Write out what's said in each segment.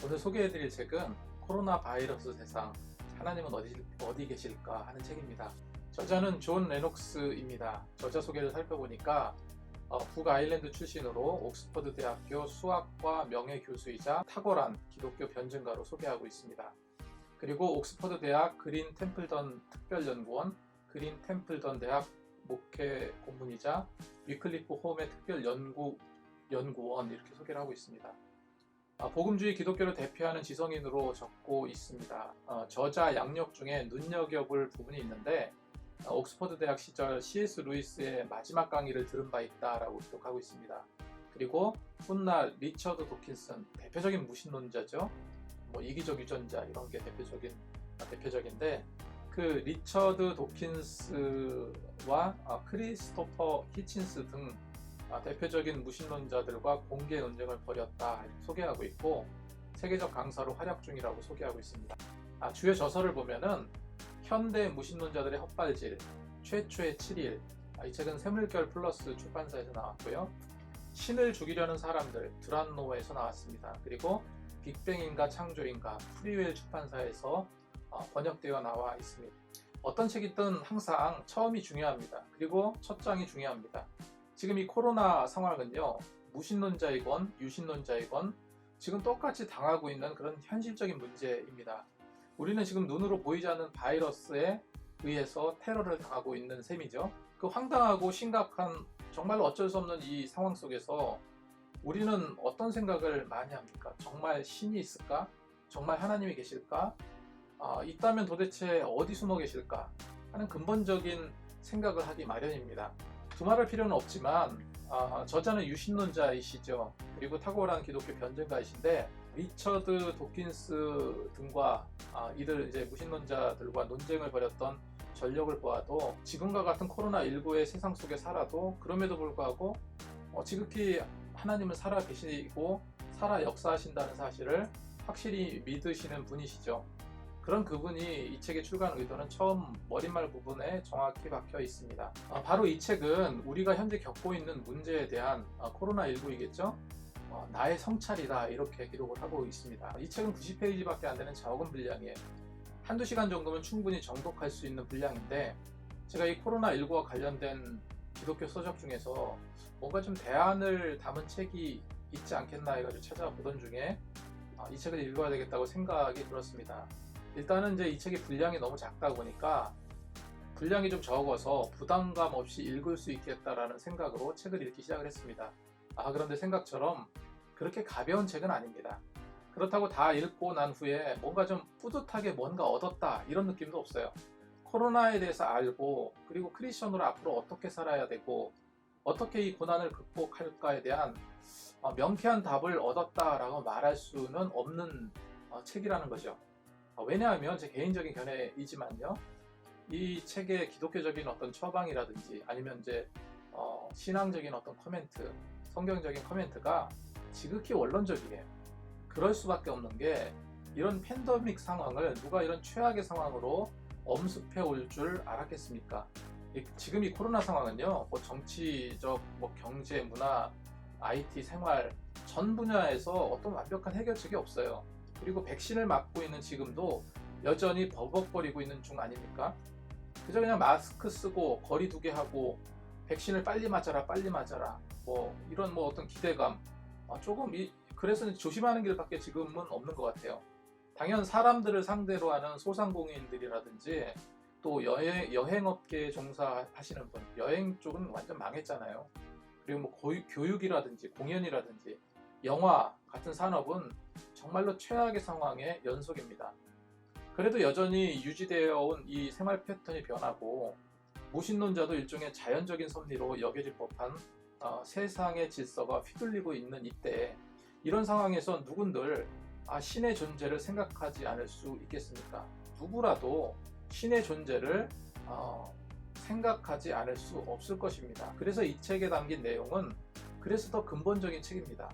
오늘 소개해드릴 책은 코로나 바이러스 세상, 하나님은 어디 계실까 하는 책입니다. 저자는 존 레녹스입니다. 저자 소개를 살펴보니까 북아일랜드 출신으로 옥스퍼드 대학교 수학과 명예교수이자 탁월한 기독교 변증가로 소개하고 있습니다. 그리고 옥스퍼드 대학 그린 템플던 특별연구원, 그린 템플던 대학 목회 고문이자 위클리프 홈의 특별연구원 이렇게 소개를 하고 있습니다. 복음주의 기독교를 대표하는 지성인으로 적고 있습니다. 저자 양력 중에 눈여겨볼 부분이 있는데 옥스퍼드 대학 시절 C.S. 루이스의 마지막 강의를 들은 바 있다라고 기록하고 있습니다. 그리고 훗날 리처드 도킨슨, 대표적인 무신론자죠. 이기적 유전자 이런 게 대표적인데 그 리처드 도킨스와 크리스토퍼 히친스 등 대표적인 무신론자들과 공개 논쟁을 벌였다 소개하고 있고 세계적 강사로 활약 중이라고 소개하고 있습니다. 주요 저서를 보면은 현대 무신론자들의 헛발질, 최초의 7일, 이 책은 샘물결 플러스 출판사에서 나왔고요. 신을 죽이려는 사람들, 드란노에서 나왔습니다. 그리고 빅뱅인가 창조인가, 프리웰 출판사에서 번역되어 나와 있습니다. 어떤 책이든 항상 처음이 중요합니다. 그리고 첫 장이 중요합니다. 지금 이 코로나 상황은요, 무신론자이건 유신론자이건 지금 똑같이 당하고 있는 그런 현실적인 문제입니다. 우리는 지금 눈으로 보이지 않는 바이러스에 의해서 테러를 당하고 있는 셈이죠. 그 황당하고 심각한 정말 어쩔 수 없는 이 상황 속에서 우리는 어떤 생각을 많이 합니까? 정말 신이 있을까? 정말 하나님이 계실까? 있다면 도대체 어디 숨어 계실까? 하는 근본적인 생각을 하기 마련입니다. 두말할 필요는 없지만 저자는 유신론자이시죠. 그리고 탁월한 기독교 변증가이신데 리처드 도킨스 등과 이들 이제 무신론자들과 논쟁을 벌였던 전력을 보아도 지금과 같은 코로나19의 세상 속에 살아도 그럼에도 불구하고 지극히 하나님은 살아 계시고 살아 역사하신다는 사실을 확실히 믿으시는 분이시죠. 그런 그분이 이 책의 출간 의도는 처음 머릿말 부분에 정확히 박혀 있습니다. 바로 이 책은 우리가 현재 겪고 있는 문제에 대한 코로나19이겠죠? 나의 성찰이다 이렇게 기록을 하고 있습니다. 이 책은 90페이지밖에 안 되는 적은 분량이에요. 한두 시간 정도면 충분히 정독할 수 있는 분량인데 제가 이 코로나19와 관련된 기독교 서적 중에서 뭔가 좀 대안을 담은 책이 있지 않겠나 해가지고 찾아보던 중에 이 책을 읽어야 되겠다고 생각이 들었습니다. 일단은 이제 이 책의 분량이 너무 작다 보니까 분량이 좀 적어서 부담감 없이 읽을 수 있겠다라는 생각으로 책을 읽기 시작을 했습니다. 그런데 생각처럼 그렇게 가벼운 책은 아닙니다. 그렇다고 다 읽고 난 후에 뭔가 좀 뿌듯하게 뭔가 얻었다 이런 느낌도 없어요. 코로나에 대해서 알고 그리고 크리스천으로 앞으로 어떻게 살아야 되고 어떻게 이 고난을 극복할까에 대한 명쾌한 답을 얻었다라고 말할 수는 없는 책이라는 거죠. 왜냐하면 제 개인적인 견해이지만요, 이 책의 기독교적인 어떤 처방이라든지 아니면 이제 신앙적인 어떤 코멘트, 성경적인 코멘트가 지극히 원론적이에요. 그럴 수밖에 없는 게 이런 팬데믹 상황을 누가 이런 최악의 상황으로 엄습해 올 줄 알았겠습니까? 지금 이 코로나 상황은요, 정치적, 경제, 문화, IT, 생활 전 분야에서 어떤 완벽한 해결책이 없어요. 그리고 백신을 맞고 있는 지금도 여전히 버벅거리고 있는 중 아닙니까? 그저 그냥 마스크 쓰고 거리 두게 하고 백신을 빨리 맞아라 이런 어떤 기대감 조금 그래서 조심하는 길밖에 지금은 없는 것 같아요. 당연 사람들을 상대로 하는 소상공인들이라든지 또 여행업계에 종사하시는 분, 여행 쪽은 완전 망했잖아요. 그리고 교육이라든지 공연이라든지 영화 같은 산업은 정말로 최악의 상황의 연속입니다. 그래도 여전히 유지되어 온 이 생활 패턴이 변하고 무신론자도 일종의 자연적인 섭리로 여겨질 법한 세상의 질서가 휘둘리고 있는 이때 이런 상황에서 누군들 신의 존재를 생각하지 않을 수 있겠습니까? 누구라도 신의 존재를 생각하지 않을 수 없을 것입니다. 그래서 이 책에 담긴 내용은 그래서 더 근본적인 책입니다.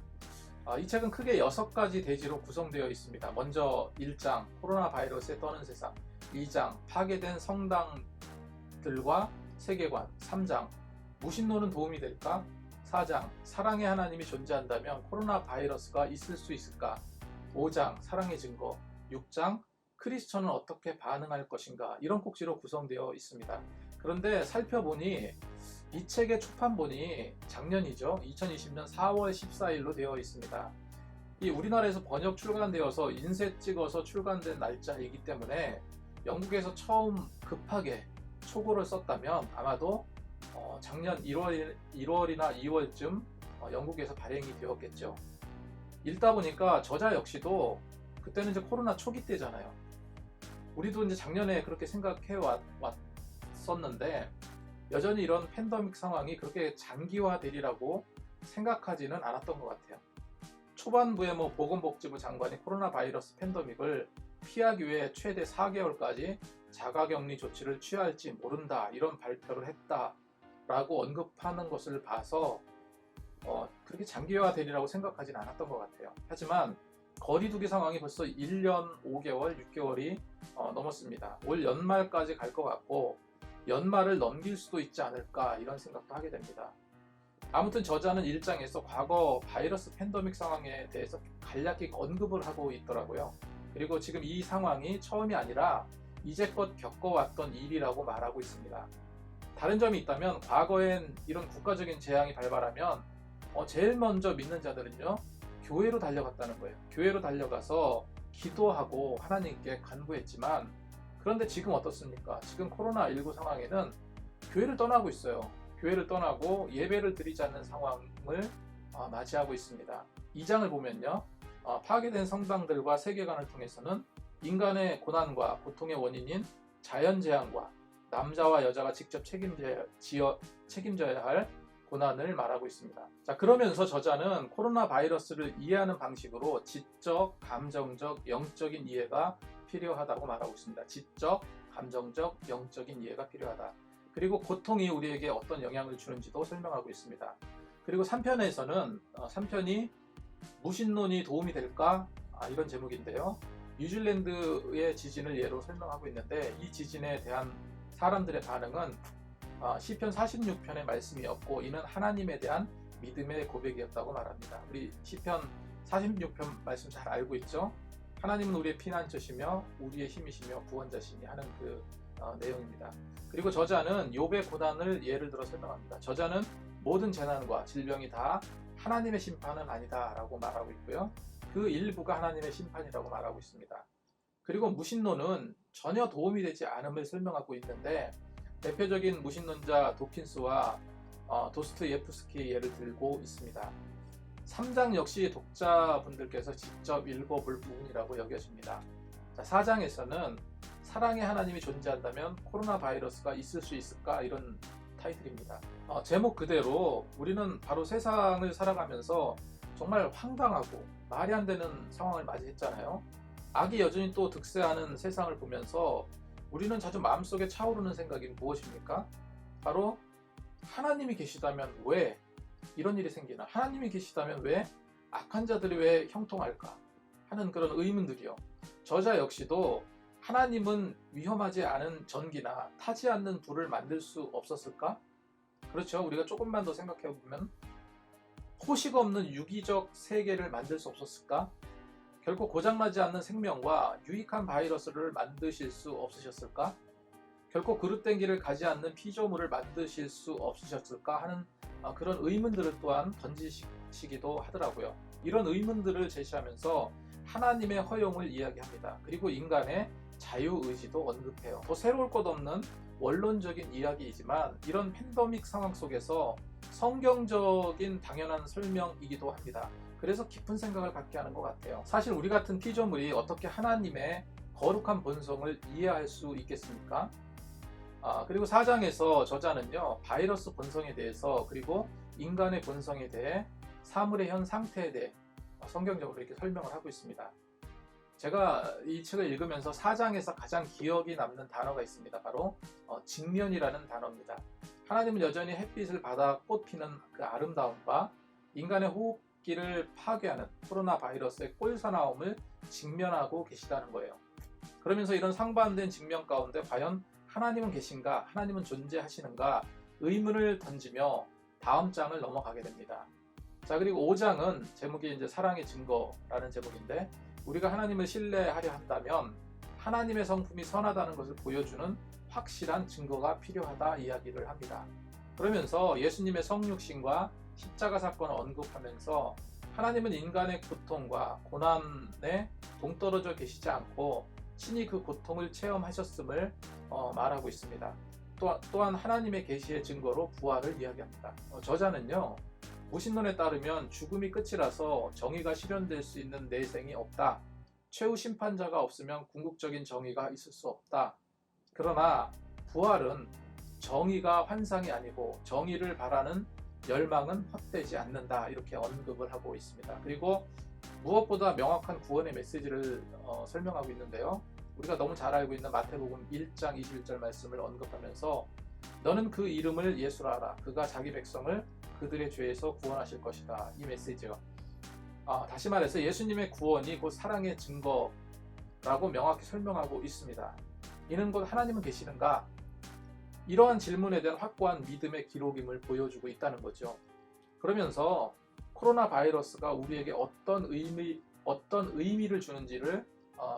이 책은 크게 6가지 대지로 구성되어 있습니다. 먼저 1장 코로나 바이러스에 떠는 세상, 2장 파괴된 성당들과 세계관, 3장 무신론은 도움이 될까? 4장 사랑의 하나님이 존재한다면 코로나 바이러스가 있을 수 있을까? 5장 사랑의 증거, 6장 크리스천은 어떻게 반응할 것인가, 이런 꼭지로 구성되어 있습니다. 그런데 살펴보니 이 책의 초판본이 작년이죠. 2020년 4월 14일로 되어 있습니다. 이 우리나라에서 번역 출간되어서 인쇄 찍어서 출간된 날짜이기 때문에 영국에서 처음 급하게 초고를 썼다면 아마도 작년 1월이나 2월쯤 영국에서 발행이 되었겠죠. 읽다 보니까 저자 역시도 그때는 이제 코로나 초기 때잖아요. 우리도 이제 작년에 그렇게 생각해 왔었는데 여전히 이런 팬데믹 상황이 그렇게 장기화되리라고 생각하지는 않았던 것 같아요. 초반부에 보건복지부 장관이 코로나 바이러스 팬데믹을 피하기 위해 최대 4개월까지 자가격리 조치를 취할지 모른다, 이런 발표를 했다라고 언급하는 것을 봐서 그렇게 장기화되리라고 생각하지는 않았던 것 같아요. 하지만 거리두기 상황이 벌써 1년 5개월, 6개월이 넘었습니다. 올 연말까지 갈 것 같고 연말을 넘길 수도 있지 않을까, 이런 생각도 하게 됩니다. 아무튼 저자는 1장에서 과거 바이러스 팬데믹 상황에 대해서 간략히 언급을 하고 있더라고요. 그리고 지금 이 상황이 처음이 아니라 이제껏 겪어왔던 일이라고 말하고 있습니다. 다른 점이 있다면 과거엔 이런 국가적인 재앙이 발발하면 제일 먼저 믿는 자들은요, 교회로 달려갔다는 거예요. 교회로 달려가서 기도하고 하나님께 간구했지만, 그런데 지금 어떻습니까? 지금 코로나19 상황에는 교회를 떠나고 있어요. 교회를 떠나고 예배를 드리지 않는 상황을 맞이하고 있습니다. 2장을 보면요, 파괴된 성당들과 세계관을 통해서는 인간의 고난과 고통의 원인인 자연재앙과 남자와 여자가 직접 책임져야 할 고난을 말하고 있습니다. 자, 그러면서 저자는 코로나 바이러스를 이해하는 방식으로 지적, 감정적, 영적인 이해가 필요하다고 말하고 있습니다. 지적, 감정적, 영적인 이해가 필요하다. 그리고 고통이 우리에게 어떤 영향을 주는지도 설명하고 있습니다. 그리고 3편에서는 3편이 무신론이 도움이 될까? 이런 제목인데요. 뉴질랜드의 지진을 예로 설명하고 있는데, 이 지진에 대한 사람들의 반응은 시편 46편의 말씀이었고 이는 하나님에 대한 믿음의 고백이었다고 말합니다. 우리 시편 46편 말씀 잘 알고 있죠? 하나님은 우리의 피난처시며 우리의 힘이시며 구원자시니 하는 그 내용입니다. 그리고 저자는 욥의 고난을 예를 들어 설명합니다. 저자는 모든 재난과 질병이 다 하나님의 심판은 아니다 라고 말하고 있고요. 그 일부가 하나님의 심판이라고 말하고 있습니다. 그리고 무신론은 전혀 도움이 되지 않음을 설명하고 있는데, 대표적인 무신론자 도킨스와 도스토예프스키 예를 들고 있습니다. 3장 역시 독자분들께서 직접 읽어볼 부분이라고 여겨집니다. 자, 4장에서는 사랑의 하나님이 존재한다면 코로나 바이러스가 있을 수 있을까, 이런 타이틀입니다. 제목 그대로 우리는 바로 세상을 살아가면서 정말 황당하고 말이 안 되는 상황을 맞이했잖아요. 악이 여전히 또 득세하는 세상을 보면서 우리는 자주 마음속에 차오르는 생각이 무엇입니까? 바로 하나님이 계시다면 왜 이런 일이 생기나? 하나님이 계시다면 왜 악한 자들이 왜 형통할까? 하는 그런 의문들이요. 저자 역시도 하나님은 위험하지 않은 전기나 타지 않는 불을 만들 수 없었을까? 그렇죠. 우리가 조금만 더 생각해 보면 호식 없는 유기적 세계를 만들 수 없었을까? 결코 고장나지 않는 생명과 유익한 바이러스를 만드실 수 없으셨을까? 결코 그릇된 길을 가지 않는 피조물을 만드실 수 없으셨을까 하는 그런 의문들을 또한 던지시기도 하더라고요. 이런 의문들을 제시하면서 하나님의 허용을 이야기합니다. 그리고 인간의 자유의지도 언급해요. 더 새로울 것 없는 원론적인 이야기이지만 이런 팬데믹 상황 속에서 성경적인 당연한 설명이기도 합니다. 그래서 깊은 생각을 갖게 하는 것 같아요. 사실 우리 같은 피조물이 어떻게 하나님의 거룩한 본성을 이해할 수 있겠습니까? 그리고 4장에서 저자는요, 바이러스 본성에 대해서 그리고 인간의 본성에 대해 사물의 현 상태에 대해 성경적으로 이렇게 설명을 하고 있습니다. 제가 이 책을 읽으면서 4장에서 가장 기억이 남는 단어가 있습니다. 바로 직면이라는 단어입니다. 하나님은 여전히 햇빛을 받아 꽃 피는 그 아름다움과 인간의 호흡기를 파괴하는 코로나 바이러스의 꼴사나움을 직면하고 계시다는 거예요. 그러면서 이런 상반된 직면 가운데 과연 하나님은 계신가? 하나님은 존재하시는가? 의문을 던지며 다음 장을 넘어가게 됩니다. 자, 그리고 5장은 제목이 이제 사랑의 증거라는 제목인데 우리가 하나님을 신뢰하려 한다면 하나님의 성품이 선하다는 것을 보여주는 확실한 증거가 필요하다 이야기를 합니다. 그러면서 예수님의 성육신과 십자가 사건을 언급하면서 하나님은 인간의 고통과 고난에 동떨어져 계시지 않고 친히 그 고통을 체험하셨음을 말하고 있습니다. 또한 하나님의 계시의 증거로 부활을 이야기합니다. 저자는요, 무신론에 따르면 죽음이 끝이라서 정의가 실현될 수 있는 내생이 없다. 최후 심판자가 없으면 궁극적인 정의가 있을 수 없다. 그러나 부활은 정의가 환상이 아니고 정의를 바라는 열망은 헛되지 않는다. 이렇게 언급을 하고 있습니다. 그리고 무엇보다 명확한 구원의 메시지를 설명하고 있는데요. 우리가 너무 잘 알고 있는 마태복음 1장 21절 말씀을 언급하면서 너는 그 이름을 예수라 하라. 그가 자기 백성을 그들의 죄에서 구원하실 것이다. 이 메시지요. 다시 말해서 예수님의 구원이 곧 사랑의 증거라고 명확히 설명하고 있습니다. 이는 곧 하나님은 계시는가? 이러한 질문에 대한 확고한 믿음의 기록임을 보여주고 있다는 거죠. 그러면서 코로나 바이러스가 우리에게 어떤 의미를 주는지를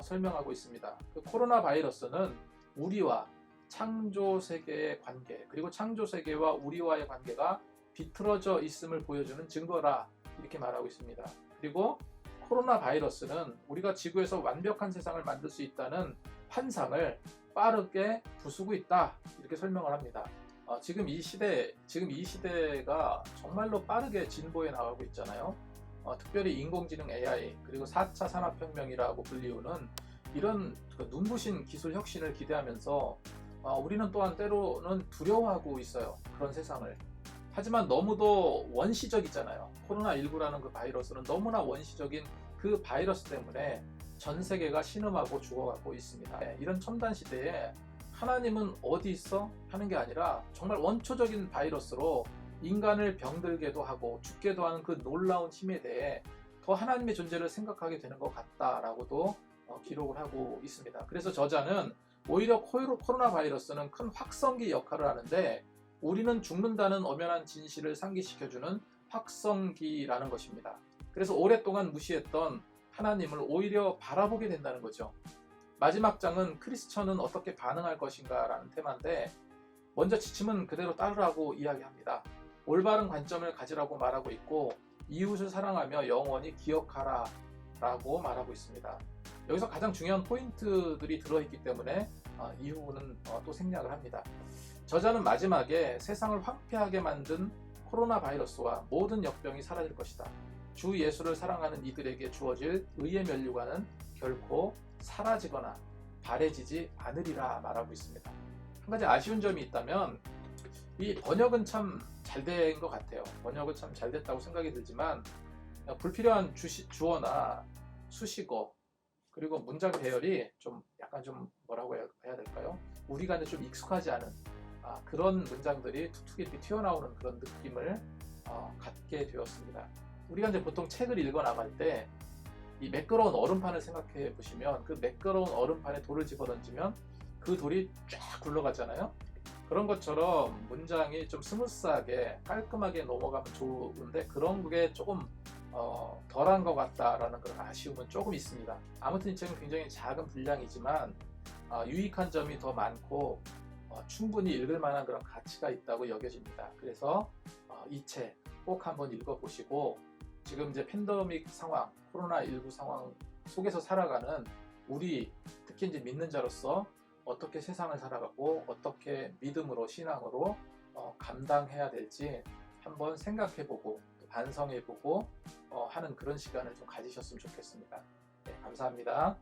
설명하고 있습니다. 그 코로나 바이러스는 우리와 창조 세계의 관계, 그리고 창조 세계와 우리와의 관계가 비틀어져 있음을 보여주는 증거라 이렇게 말하고 있습니다. 그리고 코로나 바이러스는 우리가 지구에서 완벽한 세상을 만들 수 있다는 환상을 빠르게 부수고 있다 이렇게 설명을 합니다. 지금 이 시대가 정말로 빠르게 진보해 나가고 있잖아요. 특별히 인공지능 AI 그리고 4차 산업혁명이라고 불리우는 이런 눈부신 기술 혁신을 기대하면서 우리는 또한 때로는 두려워하고 있어요. 그런 세상을. 하지만 너무도 원시적이잖아요. 코로나19라는 그 바이러스는 너무나 원시적인 그 바이러스 때문에 전 세계가 신음하고 죽어가고 있습니다. 이런 첨단 시대에 하나님은 어디 있어? 하는 게 아니라 정말 원초적인 바이러스로 인간을 병들게도 하고 죽게도 하는 그 놀라운 힘에 대해 더 하나님의 존재를 생각하게 되는 것 같다라고도 기록을 하고 있습니다. 그래서 저자는 오히려 코로나 바이러스는 큰 확성기 역할을 하는데 우리는 죽는다는 엄연한 진실을 상기시켜주는 확성기라는 것입니다. 그래서 오랫동안 무시했던 하나님을 오히려 바라보게 된다는 거죠. 마지막 장은 크리스천은 어떻게 반응할 것인가 라는 테마인데 먼저 지침은 그대로 따르라고 이야기합니다. 올바른 관점을 가지라고 말하고 있고 이웃을 사랑하며 영원히 기억하라 라고 말하고 있습니다. 여기서 가장 중요한 포인트들이 들어있기 때문에 이 부분은 또 생략을 합니다. 저자는 마지막에 세상을 황폐하게 만든 코로나 바이러스와 모든 역병이 사라질 것이다. 주 예수를 사랑하는 이들에게 주어질 의의 면류관은 결코 사라지거나 바래지지 않으리라 말하고 있습니다. 한 가지 아쉬운 점이 있다면 이 번역은 참 잘 된 것 같아요. 번역은 참 잘 됐다고 생각이 들지만 불필요한 주어나 수식어 그리고 문장 배열이 좀 약간 좀 뭐라고 해야 될까요? 우리가 이제 좀 익숙하지 않은 그런 문장들이 툭툭 이렇게 튀어나오는 그런 느낌을 갖게 되었습니다. 우리가 이제 보통 책을 읽어 나갈 때 이 매끄러운 얼음판을 생각해 보시면 그 매끄러운 얼음판에 돌을 집어 던지면 그 돌이 쫙 굴러가잖아요. 그런 것처럼 문장이 좀 스무스하게 깔끔하게 넘어가면 좋은데 그런 게 조금 덜한 것 같다라는 그런 아쉬움은 조금 있습니다. 아무튼 이 책은 굉장히 작은 분량이지만 유익한 점이 더 많고 충분히 읽을 만한 그런 가치가 있다고 여겨집니다. 그래서 이 책 꼭 한번 읽어보시고 지금 이제 팬데믹 상황, 코로나19 상황 속에서 살아가는 우리 특히 이제 믿는 자로서 어떻게 세상을 살아가고 어떻게 믿음으로 신앙으로 감당해야 될지 한번 생각해보고 반성해보고 하는 그런 시간을 좀 가지셨으면 좋겠습니다. 네, 감사합니다.